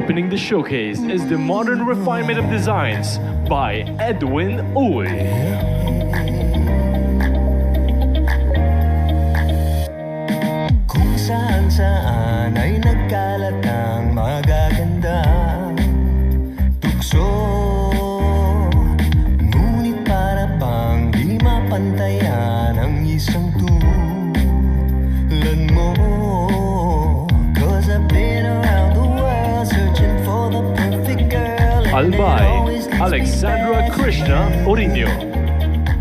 Opening the showcase is the modern refinement of designs by Edwin Uy. Kung saan-saan ay nagkalat ang magagandang tukso, ngunit para bang di mapantayan ang isang tulad mo. 'Cause I've been around the world searching for the perfect girl, and Albay, it always leads me Alexandra back to Krishna you. Orinio.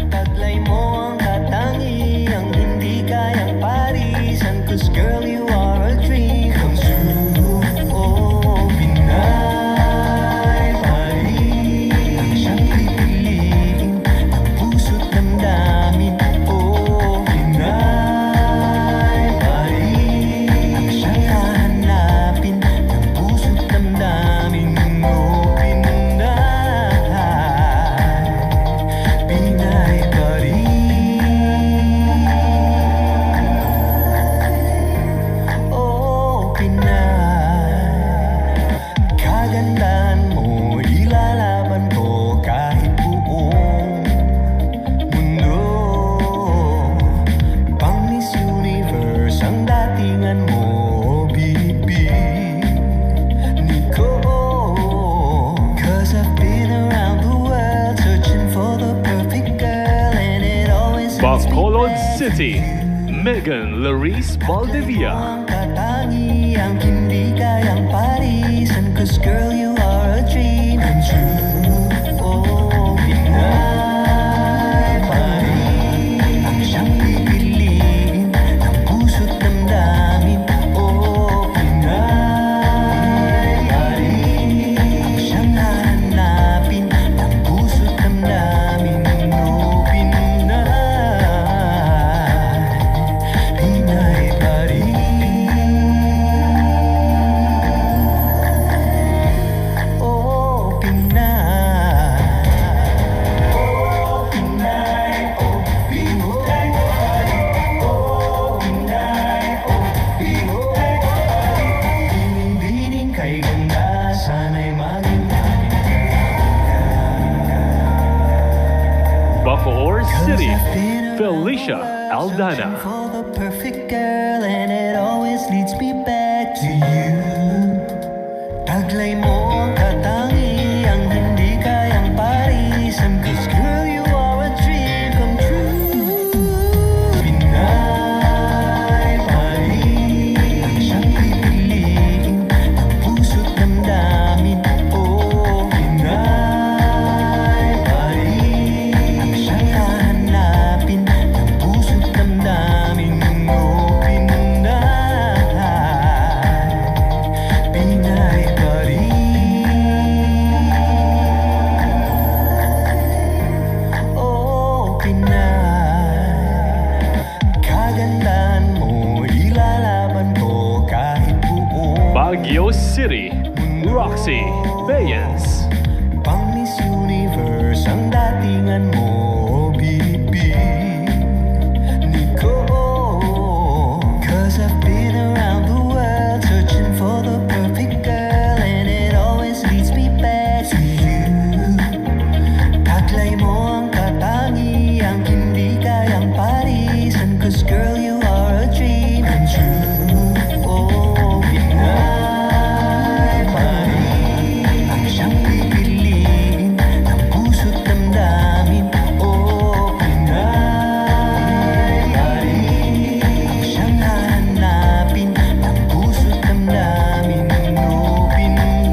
Taglay mo ang katangiang hindi kayang parisan, 'cause girl, you are a dream come true. Oh, Pinay Paris, ang siyang pipiliin ng puso't damdamin. Oh, Pinay Paris, ang siyang hahanapin ng puso't damdamin. Oh, Pinay Paris. Oh, Pinay, kagandahan mo ilalaban ko kahit buong mundo. Pang Miss Universe ang datingan mo, binibini ko. 'Cause I've been around the world searching for the perfect girl, and it always leads me Bacolod back City, to you. Megan Larice Valdivia. Ang katangiang hindi kayang parisan, 'cause girl, you are a dream come true. Oh, Pinay Paris, ang siyang pipiliin ng puso't damdamin. Oh, Pinay Paris, ang siyang hahanapin ng puso't damdamin. Oh, Pinay Paris. Oh, Pinay. Oh, Pinay. Oh, Pinay Paris. Oh, Pinay. Oh, Pinay Paris. Binibining kay ganda, sana'y maging Bacoor City, Felicia Aldana. for the perfect girl, and it always leads me back to you. Taglay mo ang katangiang hindi kayang parisan, 'cause girl, you are a dream come true. Pinay Paris, ang siyang pipiliin ng puso't damdamin. Oh, Pinay Paris, ang siyang hahanapin ng puso't damdamin. Oh, Pinay Paris. Oh, Pinay, kagandahan mo ilalaban ko kahit buong Baguio City, Roxy Bayens. Pang Miss Universe ang datingan mo, binibini ko. 'Cause I've been around the world searching for the perfect girl, and it always leads me back to you. Taglay mo ang katangiang hindi kayang parisan, 'cause girl, you are a dream come true. Oh, Pinay Paris, ang siyang pipiliin ng puso't damdamin. Oh, Pinay Paris, ang siyang hahanapin ng puso't damdamin. Oh, Pinay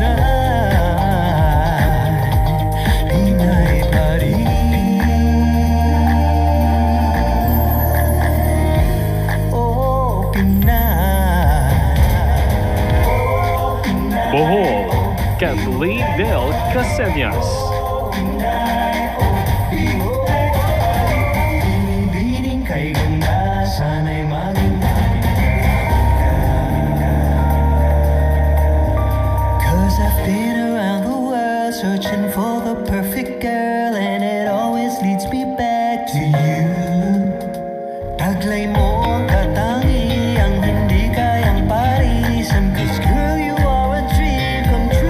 Paris. Oh, Pinay. Bohol, Kathleen Del Caseñas. Binibining kay ganda, sana'y maging 'Cause I've been around the world searching for the perfect girl, and it always leads me back to you. Taglay mo ang katangiang hindi kayang parisan, 'cause girl, you are a dream come true.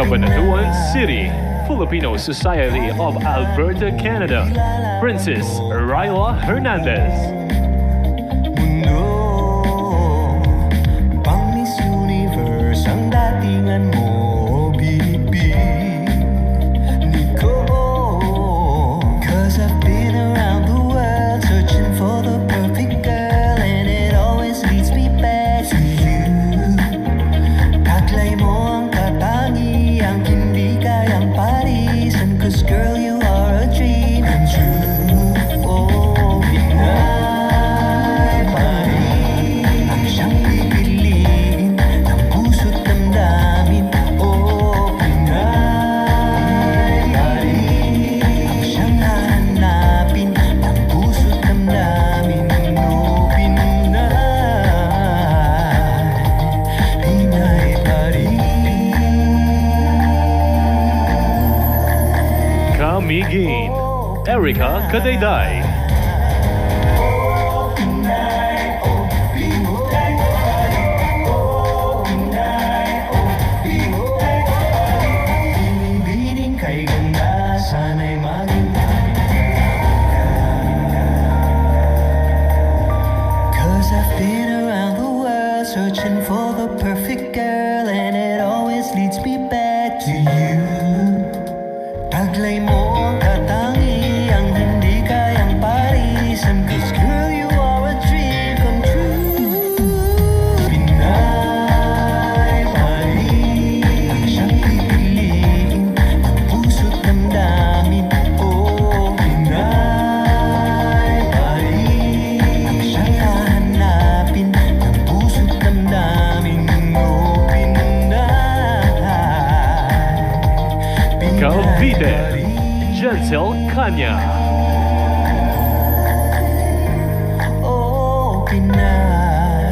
Cabanatuan City, Filipino Society of Alberta, Canada, Princess Ryla Hernandez. Mundo, pang Miss Universe ang datingan mo, binibig ni ko. 'Cause I've been around the world searching for the perfect girl, and it always leads me back to you. Taglay mo ang katangiang hindi kayang parisan, 'cause girl, you are a dream come true. Oh, Pinay Paris ang siyang pipiliin ng puso't damdamin. Oh, Pinay Paris ang siyang hahanapin ng puso't damdamin. Oh, Pinay Paris. Kamigin, Erica Kadayday. Binibining kay ganda, sana'y maging 'Cause I've been around the world searching for the perfect girl, and it always leads me back to you. Taglay mo ang katangiang hindi kayang parisan, 'cause girl, you are a dream come true. Pinay Paris ang siyang pipiliin ng puso't damdamin. Oh, Pinay Paris ang siyang hahanapin ng puso't damdamin. Oh, Cavite, Jensel Kanya. Oh, Pinay,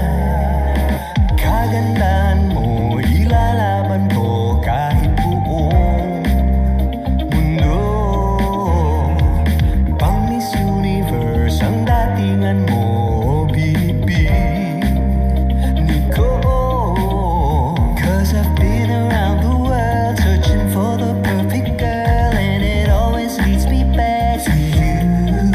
kagandahan mo, ilalaban ko kahit buong mundo. Pang Miss Universe ang datingan mo, binibig ni ko. 'Cause I've been around the world searching for the perfect girl, and it always leads me back to you.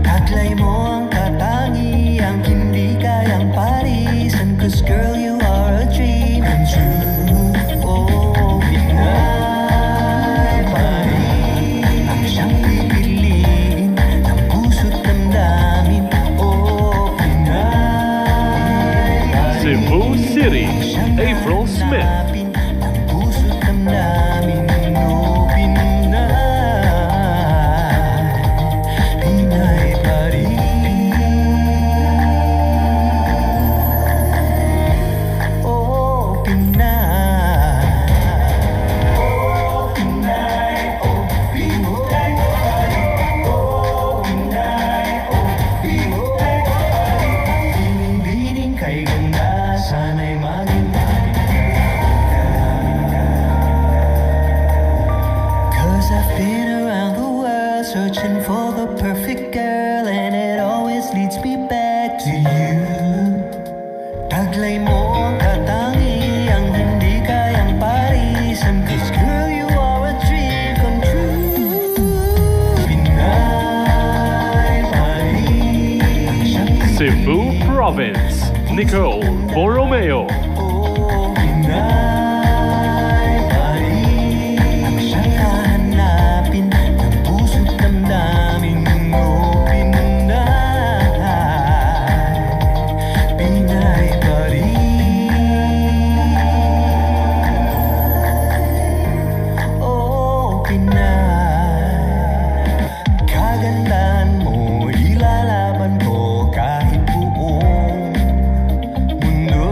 Taglay mo ang katangiang hindi kayang parisan, 'cause girl, you are a dream come true. Oh, Pinay Paris ang siyang pipiliin ng puso't damdamin. Oh, Pinay Paris Cebu City, April Smith. ng puso't damdamin. Oh, Pinay Paris. Oh, Pinay. Oh, Pinay. Oh, Pinay. Oh, Pinay. Oh, Pinay. Binibining kay ganda, sana'y maging 'Cause I've been around the world searching for the perfect girl, and it always leads me back to you. Taglay mo ang katangiang hindi kayang parisan, 'cause girl, you are a dream come true. Pinay Paris ang siyang Cebu Province, Nicole Borromeo. Oh, Pinay Paris ang siyang hahanapin ng puso't damdamin. Oh, Pinay Paris. Oh, Pinay, kagandahan mo, ilalaban ko kahit buong mundo.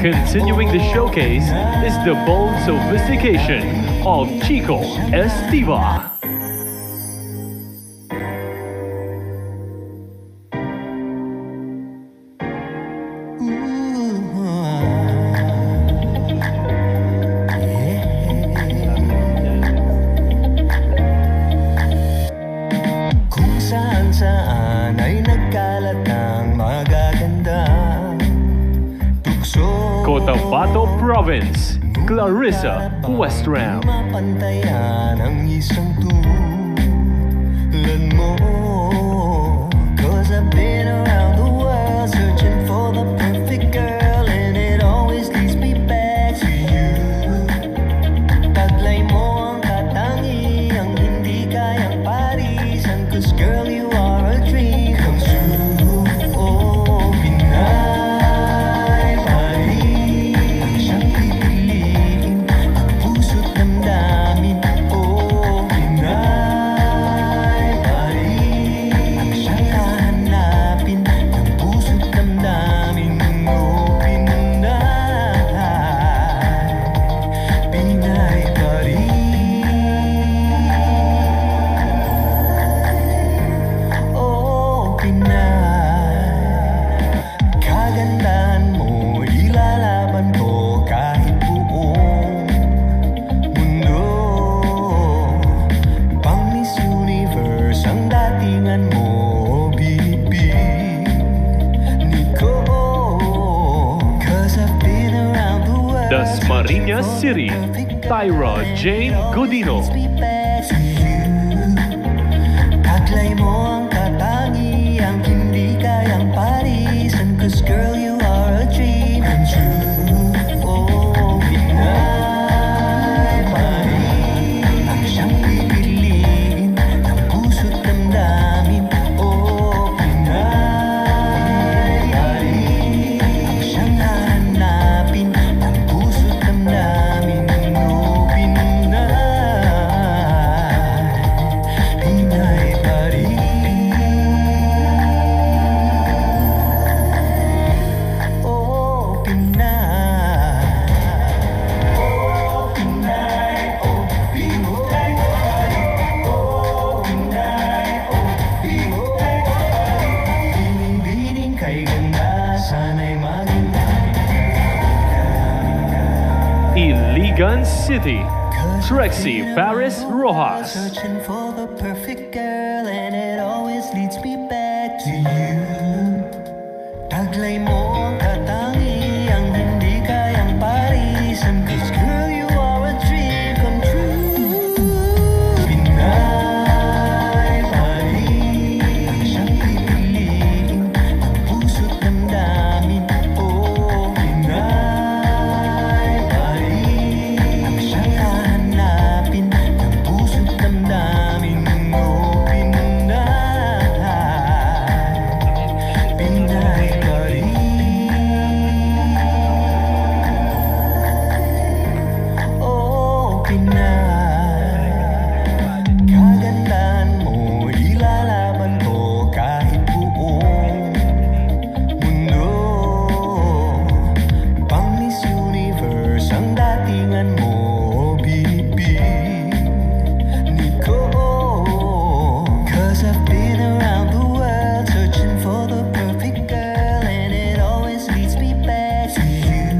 Continuing the showcase is the bold sophistication of Chico Estiva. Kung saan-saan ay nagkalat ng magagandang tukso. Cotabato Province, Clarissa Westram. Mapantayan ang isang tulad mo. 'Cause I've been around the world searching for the perfect girl, and it always leads me back to you. Taglay mo ang katangiang hindi kayang parisan, 'cause girl, you are a dream come true. Oh, Pinay Paris, siyang pipiliin ang puso't damdamin. Oh, Pinay Paris, siyang hahanapin ng puso't damdamin. Oh, Pinay Paris. Oh, Pinay, kagandahan mo ilalaban ko kahit buong mundo. Pang Miss Universe ang datingan mo, binibini ko. 'Cause I've been around the world. Dasmariñas City, Tyra Jane Godino. Taglay mo ang katangiang hindi kayang parisan, 'cause girl, you are a dream come true. Oh, Pinay Paris, ang siyang pipiliin ng puso't damdamin. Oh, Pinay Paris, ang siyang hahanapin ng puso't damdamin. Oh, Pinay Paris. Oh, Pinay. Oh, Pinay. Oh, Pinay Paris. Oh, Pinay. Oh, Pinay Paris. Binibining kay ganda, sana'y maging Iligan City, Trexie Paris Rojas. Searching for the perfect girl, and it always leads me back to you. Taglay mo ang katangiang hindi kayang parisan, 'cause girl, you are a dream come true. Pinay Paris, ang siyang pipiliin ng puso't damdamin. Oh, Pinay Paris, ang siyang hahanapin ng puso't damdamin. Oh, Pinay Paris. Oh, Pinay, kagandahan mo ilalaban ko kahit buong mundo. Pang Miss Universe ang datingan mo, binibini ko. 'Cause I've been around the world searching for the perfect girl, and it always leads me back to you.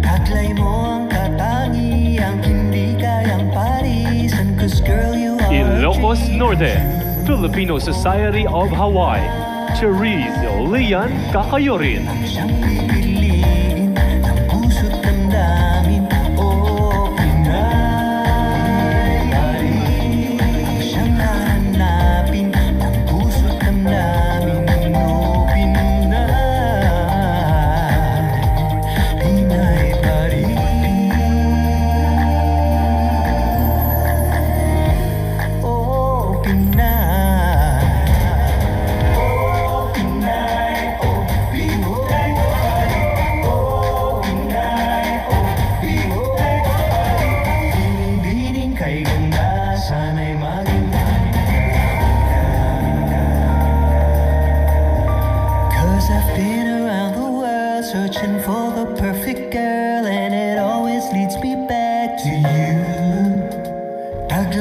Taglay mo ang katangiang hindi kayang parisan, 'cause girl, you are Ilocos Norte, Filipino Society of Hawaii, Cherise Lian Kakayorin. ang siyang pipiliin ng puso't damdamin. Oh, Pinay Paris, ang siyang hahanapin ng puso't damdamin. Oh, Pinay Paris. Oh, Pinay. Oh, Pinay. Oh, Pinay Paris.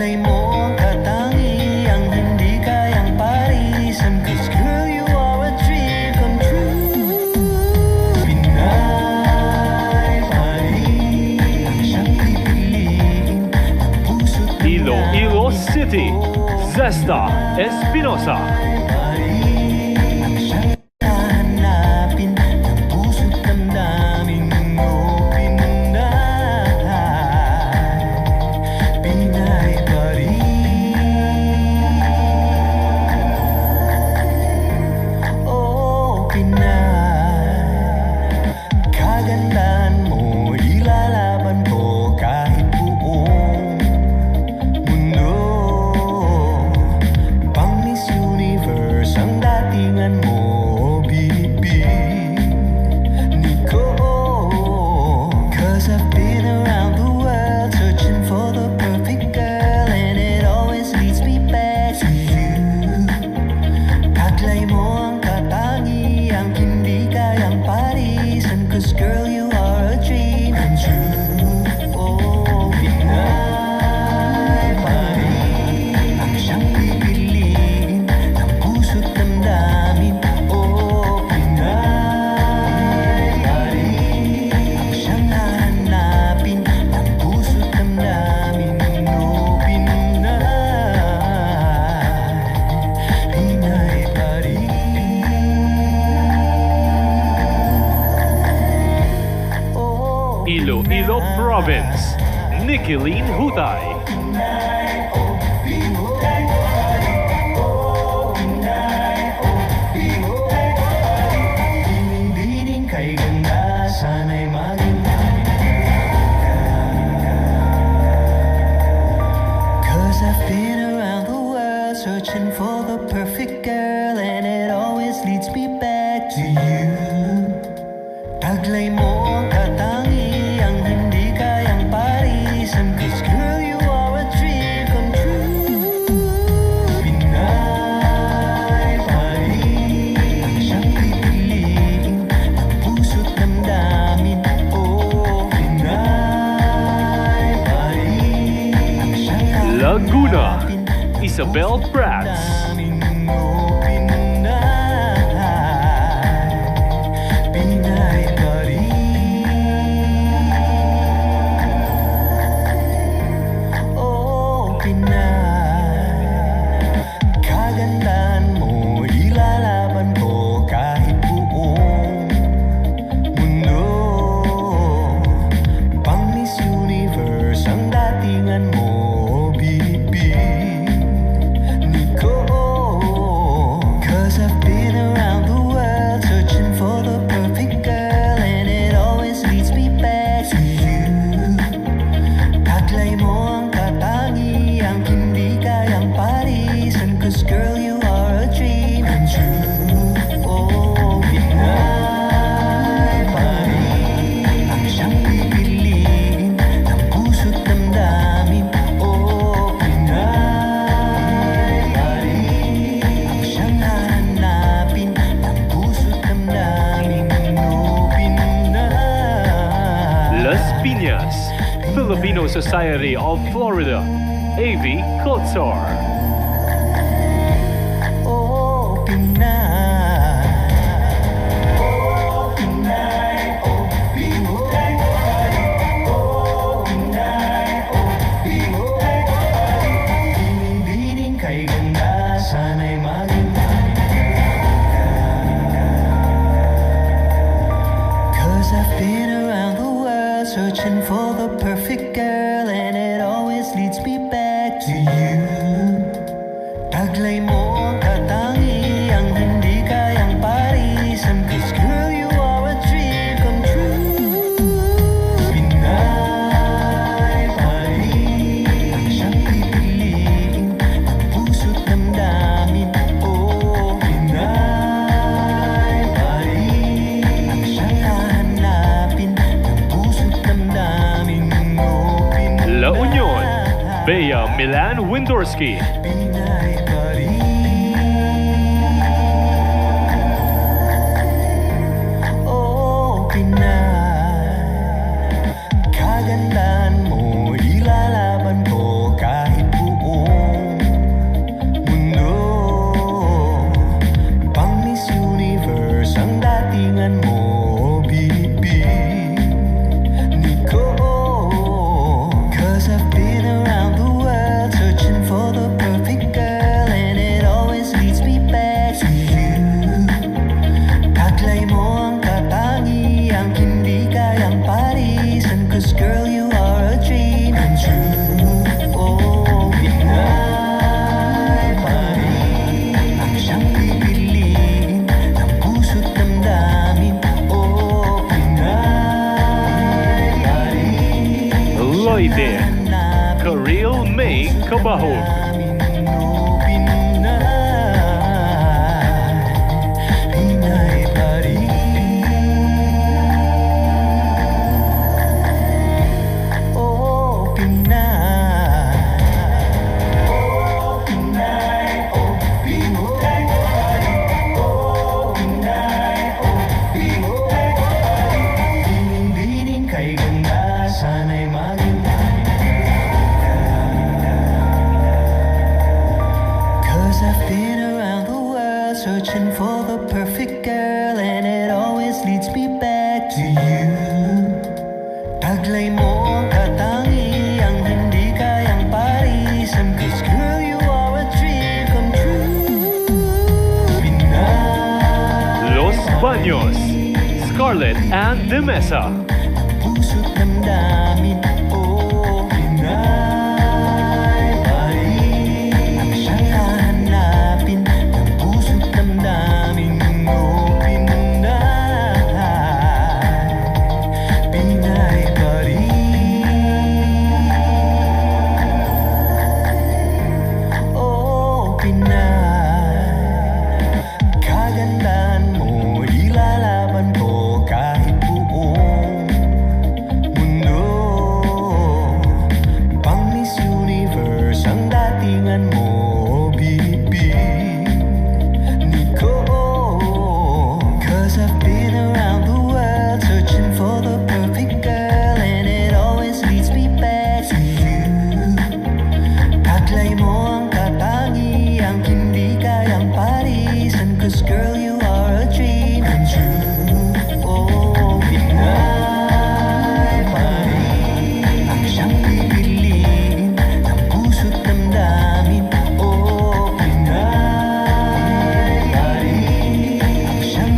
Taglay mo ang katangiang hindi kayang parisan, 'cause girl, you are a dream come true. Pinay pa rin ang siyang pipiliin ng puso't Iloilo City, Zesta Espinosa. ang siyang hahanapin ng puso't damdamin mo. Pinay pa rin. Oh, Pinay, kagandahan mo ilalaban ko kahit buong mundo. Pang Miss Universe ang datingan mo, binibini ko. 'Cause I've been around the world searching for the perfect girl, and it always leads me back to you. Taglay mo ang katangiang hindi kayang parisan, 'cause girl, you are a dream come true. Oh, Pinay pa rin ang siyang pipiliin ng puso't damdamin. Oh, Pinay pa rin ang siyang hahanapin ng puso't damdamin. Oh, Pinay pa rin. Oh, Iloilo Province, Nikileen Hutay. Binibining kay ganda, sana'y maging 'cause I've been around the world searching for the perfect girl, and it always leads me back to you. Taglay mo ang katangiang hindi kayang parisan, 'cause girl, you are a dream come true. Pinay pa rin ang siyang pipiliin ng puso't damdamin. Oh, Pinay pa rin ang siyang Laguna, hahanapin ng Isabel puso't Prats. damdamin. Oh, Pinay pa rin. Oh, Pinay, kagandahan mo ilalaban ko kahit buong mundo. Pang Miss Universe ang datingan mo, binibini ko. 'Cause I've been around the world searching for the perfect girl, and it always leads me back to you. Taglay mo ang katangiang hindi kayang parisan, 'cause girl, you are a dream come true. Oh, Pinay pa rin ang siyang pipiliin ng puso't damdamin. Oh, Pinay pa rin ang siyang hahanapin ng puso't damdamin. Oh, Pinay. Las Piñas, Filipino Society of Florida, AV Kotsar. Oh, Pinay. Oh, Pinay. Oh, Pinay. Oh, Pinay. Oh, Pinay. Binibining kay ganda, sana'y maging 'cause I've been around the world searching for the perfect girl, and it always leads me back to you. Taglay mo ang katangiang hindi kayang parisan, 'cause girl, you are a dream come true. Pinay pa rin ang siyang pipiliin ng puso't damdamin. Oh, Pinay pa rin ang siyang hahanapin ng puso't damdamin. Oh, Pinay. La Union, Bea Milan Windorski. Pinay pa rin. Oh, Pinay, kagandahan mo ilalaban ko kahit buong May Kabahog. Searching for the perfect girl, and it always leads me back to you. Taglay mo ang katangiang hindi kayang parisan, 'cause girl, you are a dream come true. Los Baños, Scarlett and Demesa. Puso't damdamin, oh, Pinay pa rin ang siyang hahanapin. Damdamin mo, Pinay, Pinay pa rin. Oh, Pinay, kagandahan mo, ilalaban ko kahit buong mundo. Pang Miss Universe ang datingan mo, I've been around the world searching for the perfect girl, and it always leads me back to you. Taglay mo ang katangiang hindi kayang parisan, 'cause girl, you are a dream come true. Oh, Pinay pa rin ang siyang pipiliin ng puso't damdamin. Oh, Pinay pa rin ang siyang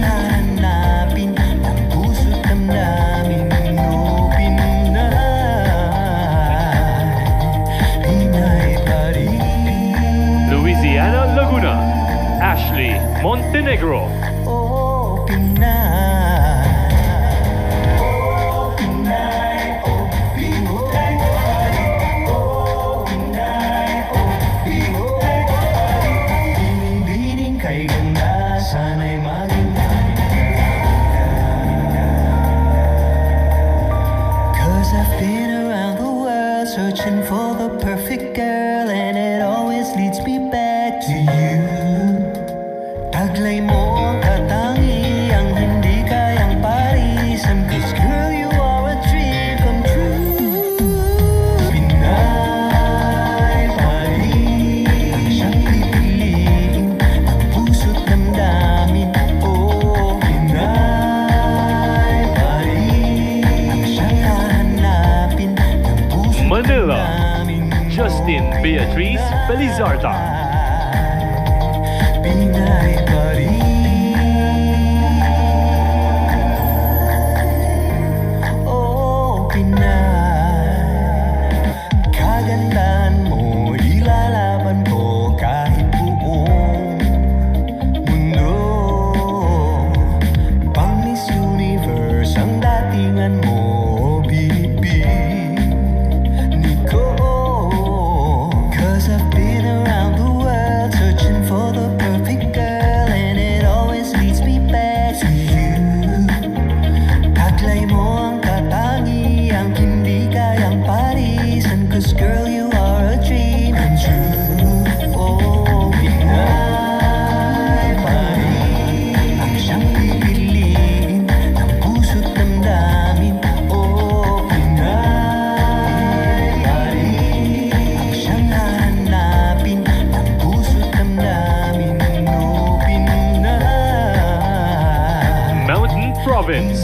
Louisiana, Laguna, Ashley Montenegro. Oh, Pinay. Oh, Pinay. Oh, Pinay. Oh, Pinay. Oh, Pinay. Binibining kay ganda, sana'y maging 'cause I've been around the world searching for the perfect girl, and it always leads me back to you. Taglay mo ang katangiang hindi kayang parisan, 'cause girl, you are a dream come true. Pinay pa rin ang siyang pipiliin ng puso't damdamin. Oh, Pinay pa rin ang siyang hahanapin ng puso't Manila, damdamin. Justin Beatriz Felizarta. Pinay pa rin. Oh, Pinay, kagandahan mo, ilalaban ko kahit buong mundo. Pang Miss Universe ang datingan mo, binibini ko. 'Cause I've been around the world searching for the perfect girl, and it always leads me back to you. Taglay mo ang katangiang hindi kayang parisan, 'cause girl, you are a dream come true. Oh, Pinay pa rin ang siyang pipiliin ng puso't damdamin. Oh, Pinay pa rin ang siyang hahanapin ng puso't damdamin. Oh, Pinay, Mountain Province,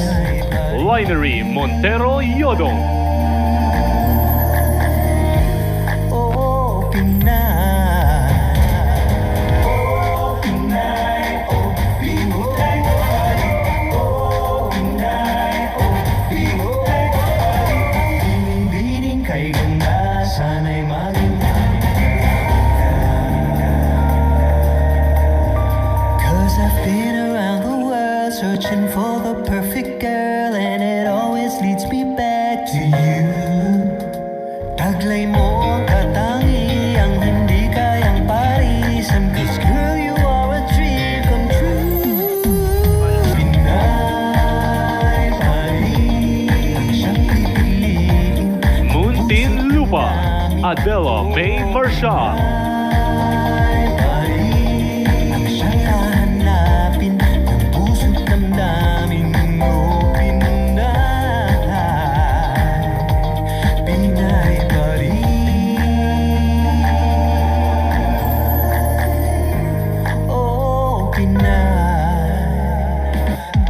Winery Montero Yodong. oh, Pinay. Oh, Pinay. Oh, Pinay. Oh, Pinay. Oh, Pinay. Binibining kay ganda, sana'y maging 'cause I've been around the world searching for the perfect girl, and it always leads me back to you. Adela May Marshall. Ang siyang hahanapin ng puso't damdamin mo. Pinay pa rin. Oh, Pinay,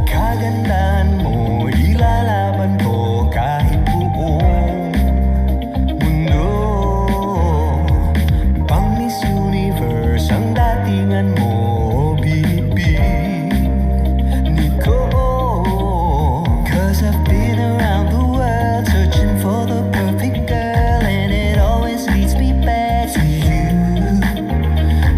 kagandahan mo ilalaban ko kahit buong mundo. Pang Miss Universe ang datingan mo, binibig niko. 'Cause I've been around the world searching for the perfect girl, and it always leads me back to you.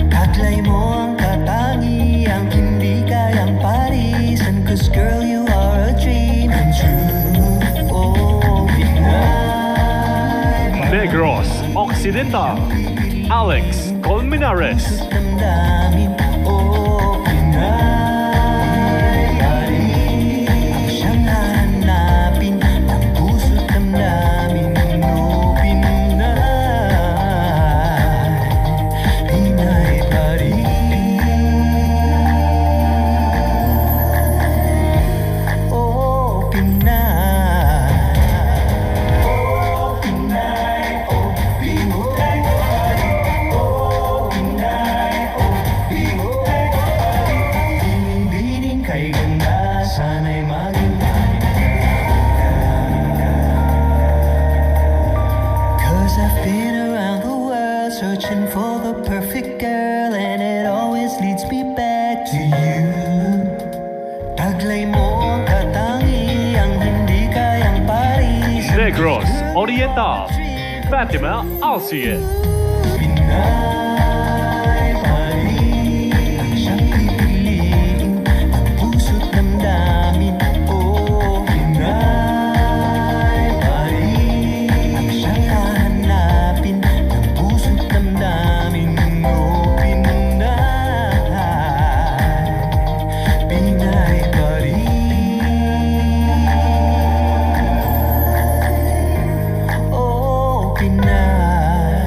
Taglay mo ang katangiang hindi kayang parisan, 'cause girl, you are a dream come true. Oh, Pinay, Negros Occidental. Alex Colmenares. damdamin. Oh, Pinay pa rin. Ang siyang hahanapin ng puso't damdamin mo. Pinay pa rin. Oh, Pinay. Oh, Pinay. Oh, Pinay pa rin. Oh, Pinay. Oh, Pinay pa rin. Binibining kay ganda, sana'y maging Cause I've been around the world searching for the perfect girl, and it always leads me back to you. Taglay mo ang katangiang hindi kayang parisan. Negros Oriental. Fatima Alciet. Pinay pa rin. Ang siyang pipiliin ng puso't damdamin. Oh, Pinay pa rin. Ang siyang hahanapin ng puso't damdamin mo. Pinay pa rin. Oh, Pinay,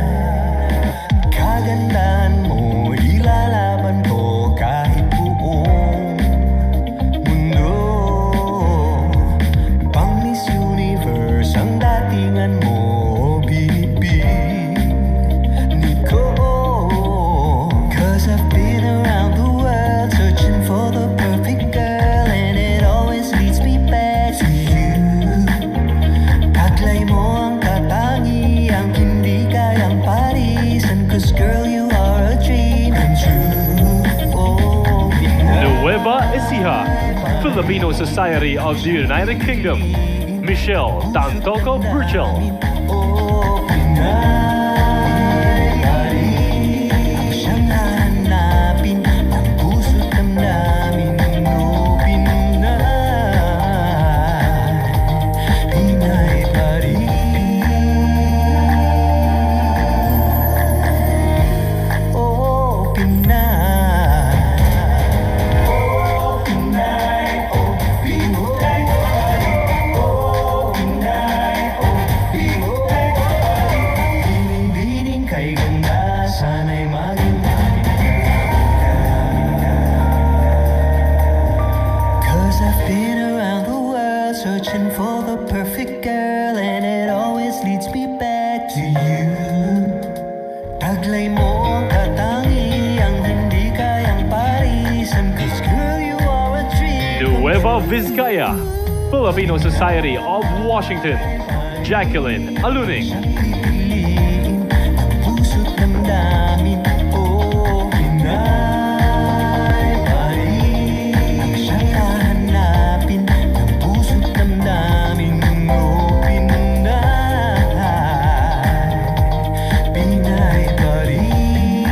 kagandahan mo ilalaban ko kahit buong mundo. Pang Miss Universe ang datingan mo, binibig niko. 'Cause I've been around the world searching for the perfect girl, and it always leads me back to you. Taglay mo ang katangiang hindi kayang parisan, 'cause girl, you are a dream come true. Oh, Pinay. Nueva Ecija. Filipino Society of the United Kingdom. Michelle Tantoco Burchell. Oh, Pinay pa rin. Ang siyang hahanapin ng puso't damdamin mo. Pinay pa rin. Oh, Pinay. Oh, Pinay. Oh, Pinay pa rin. Oh, Pinay. Oh, Pinay pa rin. Binibining kay ganda, sana'y maging Cause I've been around the world searching for the perfect girl, and it always leads me back to you. Taglay mo ang katangiang hindi kayang parisan, 'cause girl, you are a dream. Nueva Vizcaya. Filipino Society of Washington. Jacqueline Aluning. Pipiliin ang puso't damdamin. Oh, Pinay pa rin. Ang siyang hahanapin ng puso't damdamin mo. Pinay pa rin.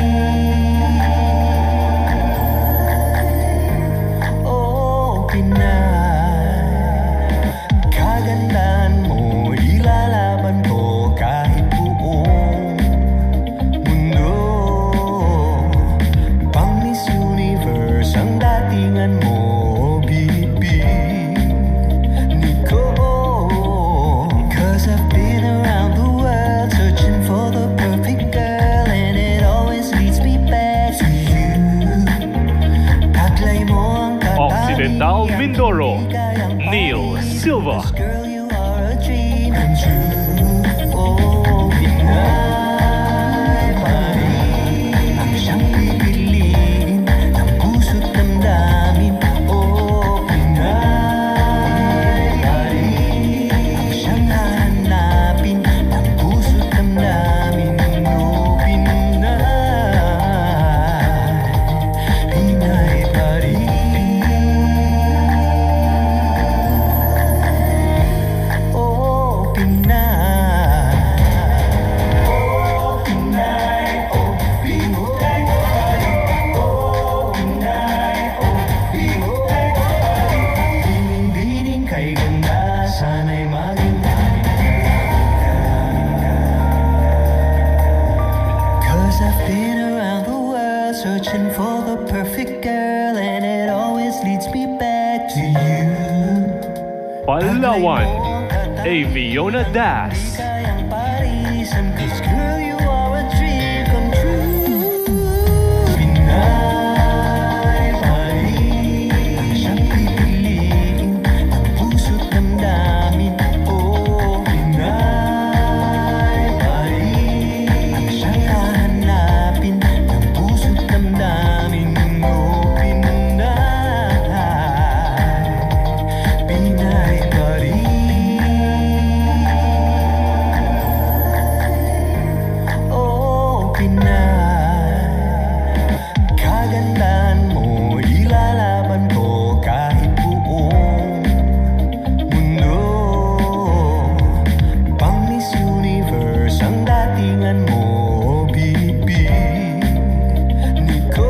Oh, Pinay, kagandahan mo ilalaban ko kahit buong searching for the perfect girl, and it always leads me back to you. Palawan, Aviona Das. Kayang parisan, 'cause girl, you are a dream come true. Pinay Paris, ang siyang pipiliin ng puso't damdamin. Oh, Pinay Paris, ang siyang hahanapin ng puso't damdamin. Oh, Pinay Paris. Oh, Pinay, kagandahan mo, ilalaban ko kahit buong mundo. Pang Miss Universe ang datingan mo, bibig ko.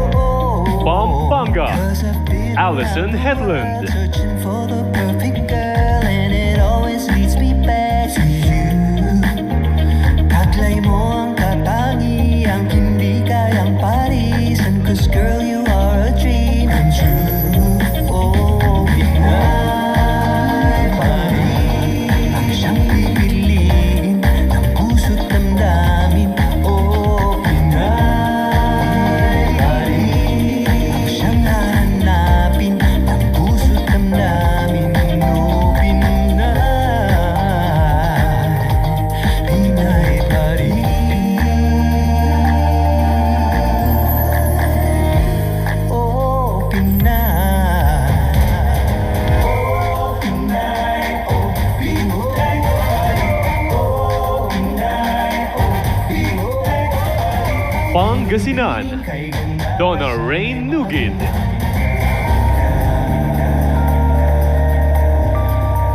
Pampanga, 'Cause I've been Allison Headland. searching for the perfect girl, and it always leads me back to you. Taglay mo ang katangiang hindi kayang parisan, 'cause girl, you are a dream come true. Oh, Pinay Paris, ang siyang pipiliin ng puso't damdamin. Oh, Pinay Paris, ang siyang hahanapin ng puso't damdamin. Oh, Pinay Paris. Oh, Pinay. Oh, Pinay. Oh, Pinay. Oh, Pinay. Oh, Pinay. Pangasinan, Kay ganda. Donna Rain Nugid.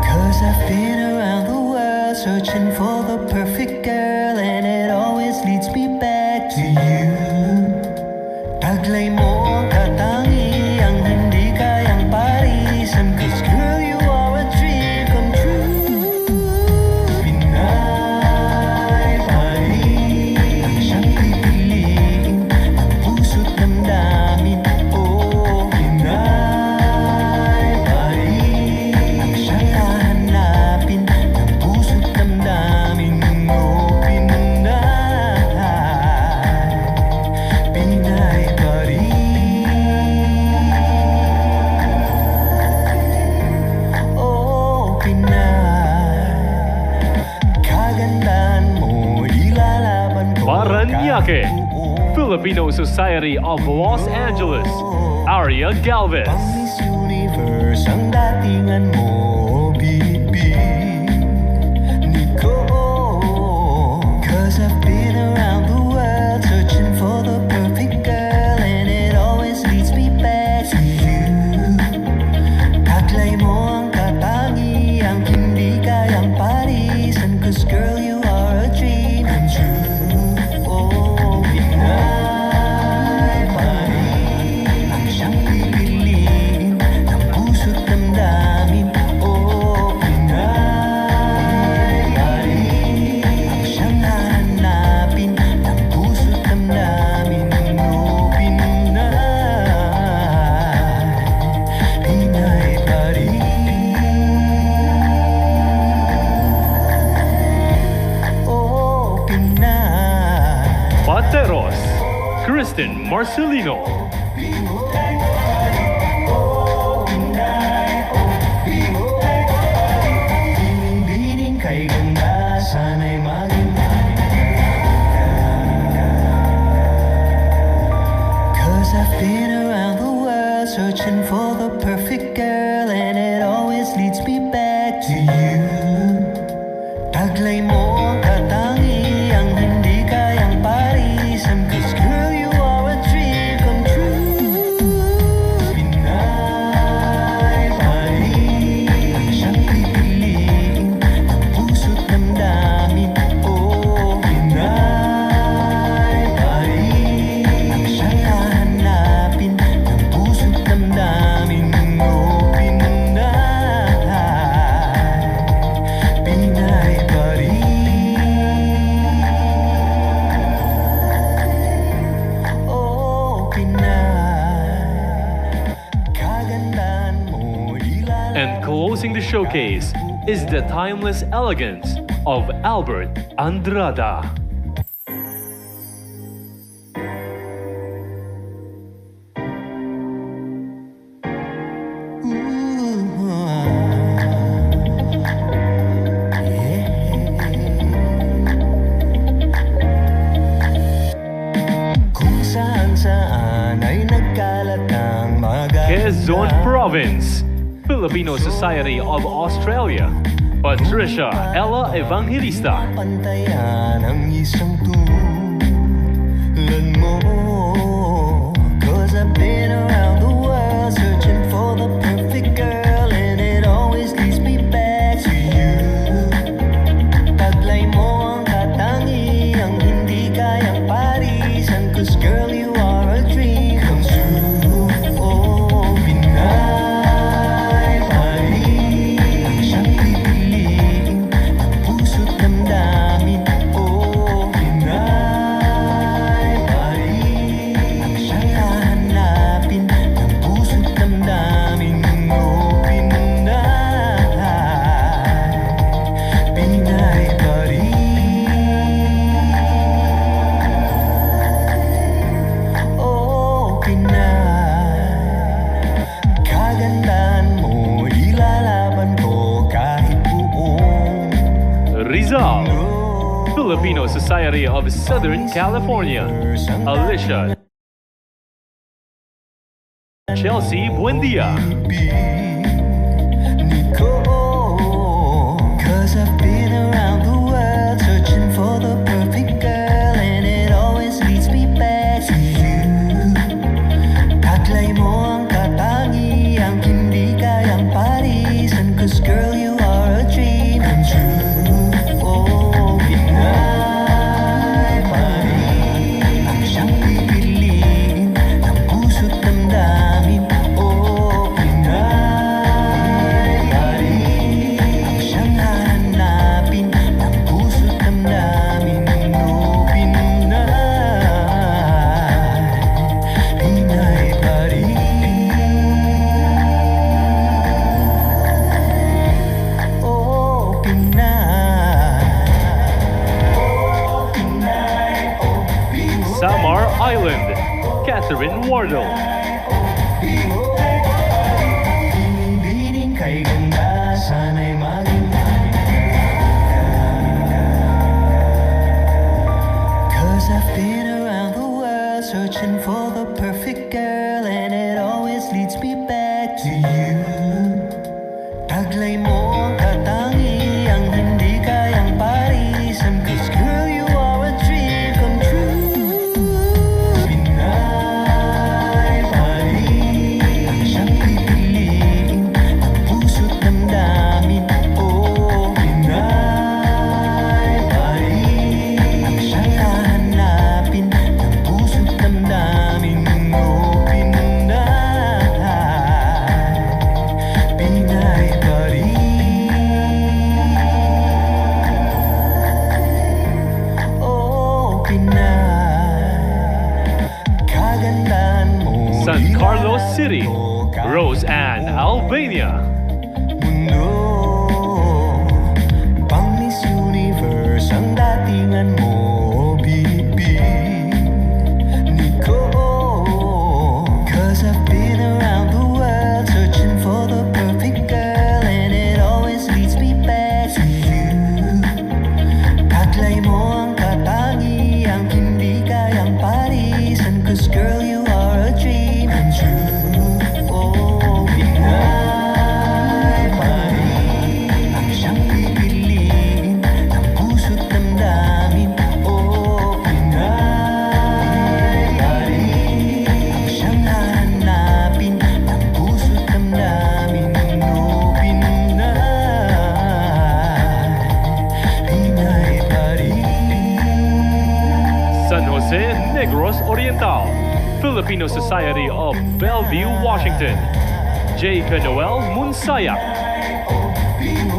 'Cause I've been around the world searching for the perfect girl, and it always leads me back to you. Taglay mo ang katangiang hindi kayang parisan, 'cause girl, you are a dream come true. Pinay Paris, ang siyang pipiliin ng puso't damdamin. Oh, Pinay Paris, ang siyang hahanapin ng puso't damdamin. Oh, Pinay Paris. Oh, Pinay, kagandahan mo, ilalaban ko Paranaque, kahit buong Filipino Society of Los Angeles, Aria Galvez. Pang Miss Universe ang datingan mo, bibig ko. 'Cause I've been around the world searching for the perfect girl, and it always leads me back to you. Taglay mo ang katangiang hindi kayang parisan, 'cause girl, you are a dream come true. Oh, Pinay Paris, ang siyang pipiliin ng puso't damdamin. Oh, Pinay Paris, ang siyang hahanapin ng puso't damdamin. Oh, Pinay Paris. Oh, Pinay. Pateros, Kristen Marcelino. Binibining kay ganda, sana'y maging 'Cause I've been around the world searching for the perfect girl, and it always leads me back to you. Taglay mo ang katangiang hindi kayang parisan, 'cause girl, you are a dream come true. Pinay closing the showcase is the timeless elegance of Albert Andrada. Quezon Province, Filipino Society of Australia, Patricia Ella Evangelista. Pantayan ang isang tulad mo, 'cause I've been around the world searching for the perfect girl, and it always leads me back to you. Taglay mo ang katangiang hindi kayang parisan, 'cause girl, you are a dream come true. Rizal, Filipino Society of Southern California, Alicia Chelsea Buendia. 'Cause I've been around the world searching for the perfect girl, and it always leads me back to you. Taglay mo ang katangiang hindi kayang parisan, 'cause girl, you are a dream come true. Samar Island, Catherine Wardle. Piling kay ganda, sana'y maging 'cause I've been around the world searching for the perfect girl, and it always leads me back to you. Taglay mo ang katangiang hindi kayang parisan, 'cause girl, you are a dream come true. San Carlos City, Rose Ann, Albania. Mundo, pang Miss Universe ang datingan mo, Nico. 'Cause I've been around the world searching for the perfect girl, and it always leads me back to you. Taglay mo ang katangiang hindi kayang parisan, 'cause girl, you are a dream come true. Oh, Pinay pa rin ang siyang pipiliin ng puso't damdamin. Oh, Pinay pa rin ang siyang hahanapin ng puso't damdamin. Oh, Pinay pa rin. San Jose, Negros Oriental, Filipino Society of Bellevue, Washington. J. Noel Munsayak. Piling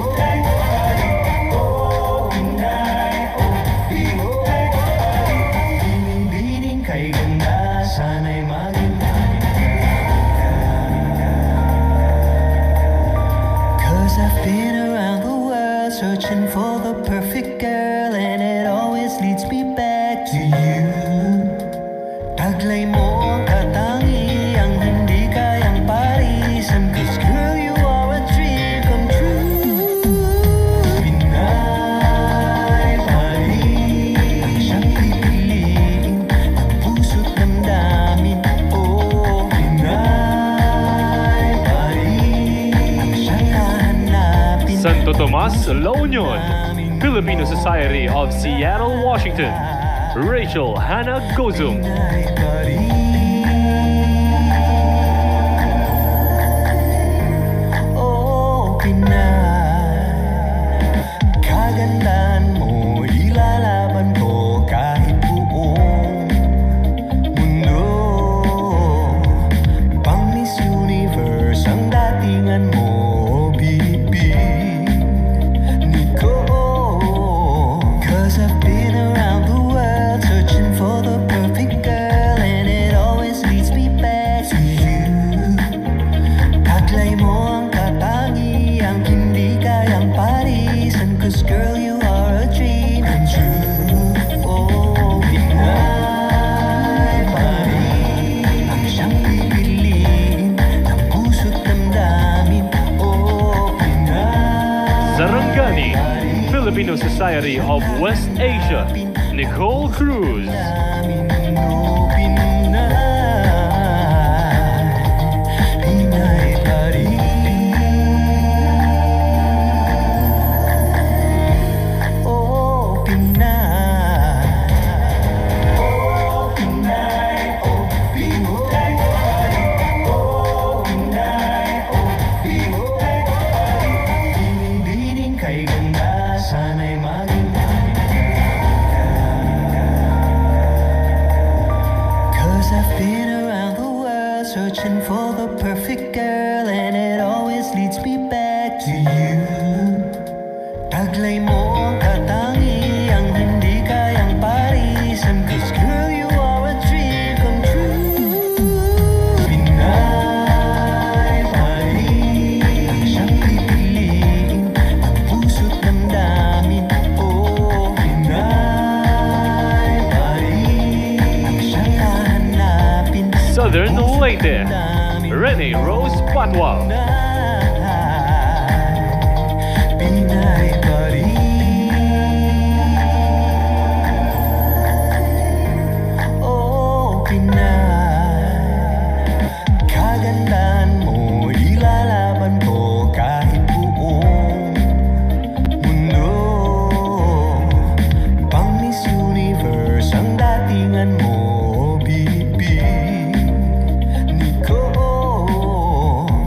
kay ganda, sana'y maging 'cause Taglay mo ang katangiang hindi kayang parisan, 'cause girl, you are a dream come true. Pinay Paris, siyang pipiliin ng puso't damdamin. Oh, Pinay Paris, siyang hahanapin. Santo Tomas, La Union, Filipino Society of Seattle, Washington. Rachel Hannah Gozum. Pinay Paris. Oh, Pinay, kagandahan mo, ilalaban ko kahit buong mundo. Pang Miss Universe ang datingan mo, bibig ko. 'Cause I've been around the world searching for the perfect girl, and it always leads me back to you. Taglay mo ang katangiang hindi kayang parisan, 'cause girl, you are a dream come true. Oh, Pinay Paris, ang siyang pipiliin ng puso't damdamin. Oh, Pinay Sarangani, Filipino Society of West Asia. Nicole Cruz. Namin, oh, Pinay, Pinay Paris. Oh, Pinay. Oh, Pinay, oh, Pinay Paris. Oh, Pinay, oh, Pinay Paris. Binibining kay ganda, sana'y maging 'cause I've been around the world searching for the perfect girl, and it always leads me back to you. Taglay mo ang katangiang hindi kayang parisan, 'cause girl, you are a dream come true. Pinay Paris, siyang pipiliin ng puso't damdamin. Oh, Pinay Paris, siyang hahanapin. Southern Leyte, Rene Rose Patwal. Pinay Paris. Oh, Pinay, kagandahan mo, ilalaban ko kahit buong mundo. Pang Miss Universe ang datingan mo, bibig ko.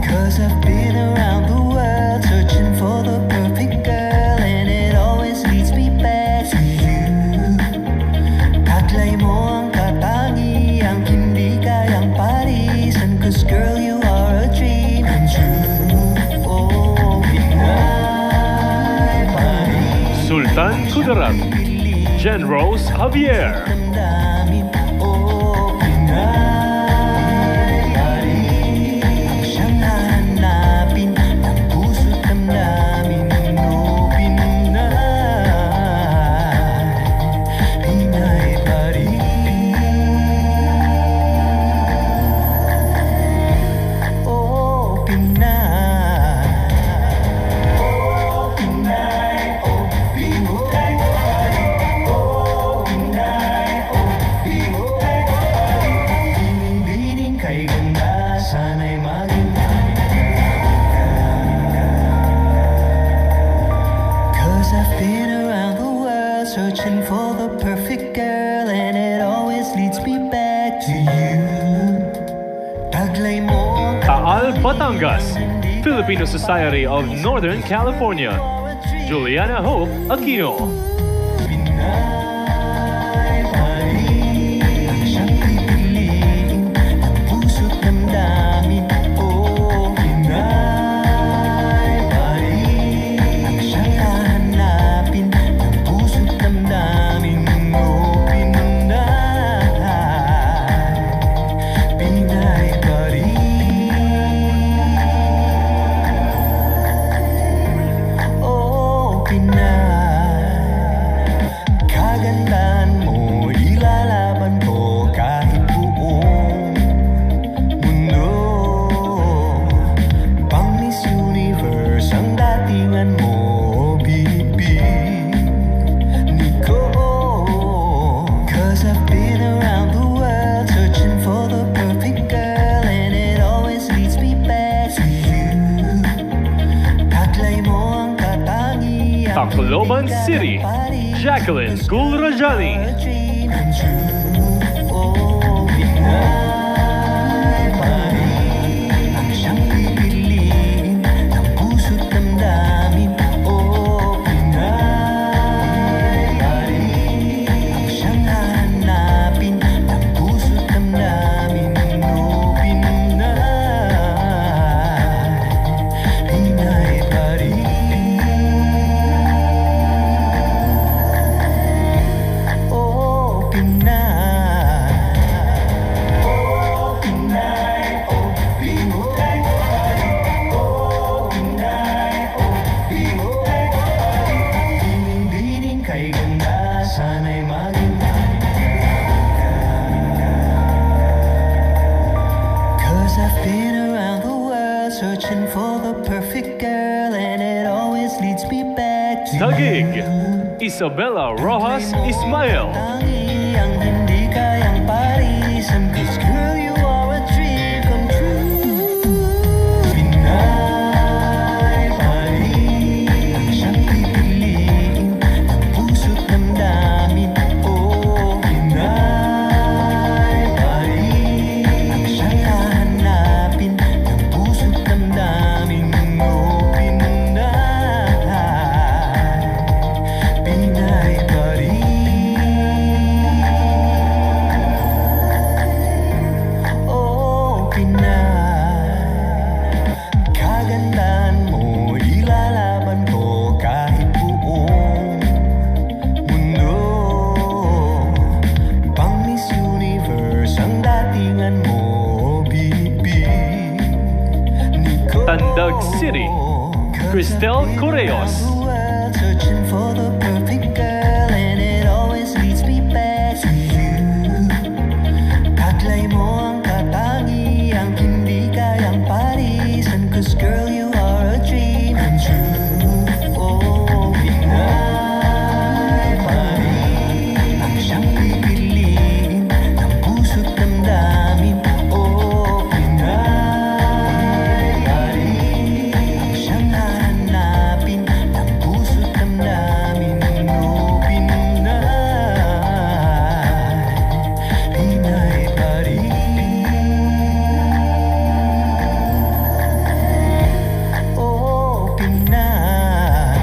'Cause I've been around the world searching for the perfect girl, and it always leads me back to you. Taglay mo ang katangiang hindi kayang parisan, 'cause girl, you are a dream come true. Oh, Pinay Paris. Sultan Kudarat, Jen Rose Javier. Damdamin. Oh, Pinay Paris, ang siyang hahanapin ng puso't damdamin. Oh, Pinay, Pinay Paris. Oh, Pinay. Oh, Pinay, oh, Pinay Paris. Oh, Pinay, oh, Pinay Paris. Binibining kay ganda, sana'y maging 'cause I've been around the world searching for the perfect girl, and it always leads me back to you. Taglay mo ang Taal, Batangas, Filipino Society of Northern California. Juliana Hope Aquino. Pinay Paris, ang siyang pipiliin ng puso't damdamin. Oh, Pinay Paris, ang siyang hahanapin ng puso't damdamin. Oh, Pinay, Pinay Paris. Oh, Pinay. Tacloban City, Jacqueline Gulrajani. Searching for the perfect girl, and it always leads me back to Taguig, you. Isabella Rojas Ismael. Tangi ang hindi kayang parisan, 'cause girl, you are a dream come true. Pinay Paris, siyang pipiliin ng puso't damdamin. Oh, Pinay Paris, ang siyang hahanapin ng puso't damdamin. Oh, Pinay Paris. Oh, Pinay, kagandahan mo ilalaban ko kahit buong mundo. Pang Miss Universe ang datingan mo, binibig ko. Tandag City, Cristel Correos. Searching for the perfect girl, and it always leads me back to you. Taglay mo ang katangiang hindi kayang parisan, 'cause girl, you are a dream come true. Oh, Pinay Paris, ang siyang pipiliin ng puso't damdamin. Oh, Pinay Paris, ang siyang hahanapin ng puso't damdamin. Oh, Pinay Paris. Oh, Pinay.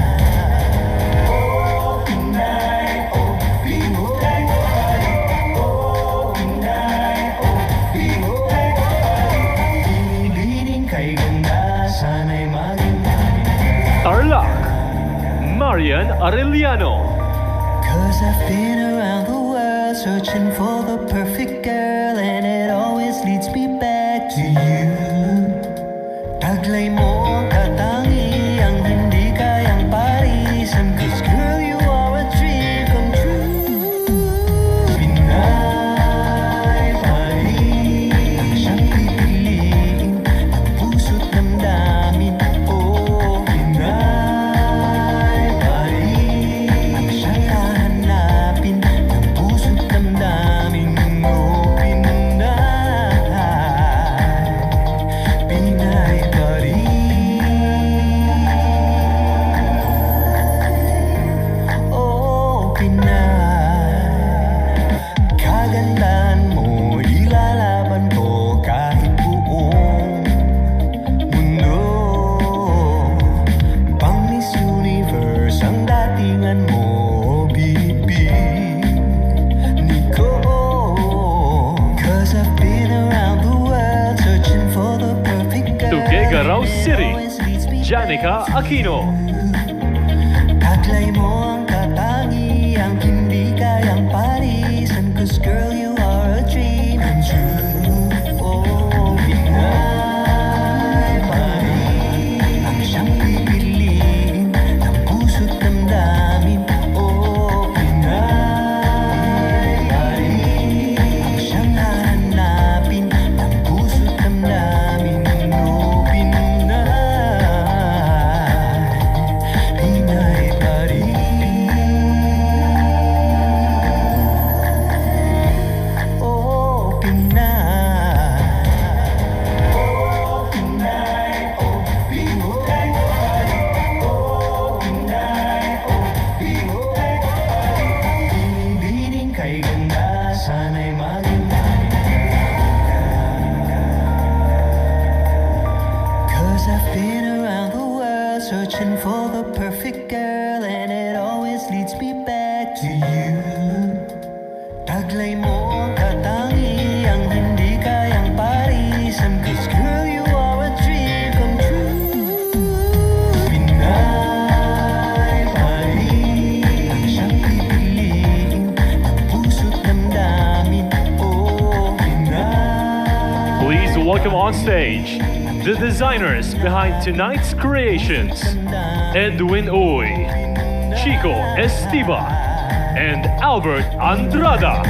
Oh, Pinay, oh, Pinay Paris. Oh, Pinay, oh, Pinay Paris. Pinipiling kay ganda, sana'y maging Tarlac, Marian Arellano. 'Cause I've been around the world searching for the perfect girl, and it always leads me back to you. Taglay mo ang katangiang hindi kayang parisan, 'cause girl, you are a dream come true. Pinay Paris, ang siyang pipiliin ng puso't damdamin. Oh, Pinay Paris, ang siyang hahanapin ng puso't damdamin. Oh, Pinay Paris. Oh, Pinay, kagandahan mo ilalaban ko kahit buong mundo. Pang Miss Universe ang datingan mo, binibig ko. 'Cause I've been around the world searching for the perfect girl. Tuguegarao City, Always leads me Janica Aquino. Taglay mo ang katangiang hindi kayang parisan, 'cause girl, you are a dream come true. Oh, Pinay Paris, ang siyang pipiliin ng puso't damdamin. Oh, Pinay Paris, ang siyang hahanapin ng puso't damdamin. Oh, Pinay Paris. for the perfect girl and it always leads me back to you. Taglay mo ang katangi ang hindi kayang parisan, 'cause girl, you are a dream come true. Pinay Paris ang siyang pipiliin, ang puso't damdamin. Oh, Pinay. Please welcome on stage the designers behind tonight's creations, Edwin Uy, Chico Estiba, and Albert Andrada.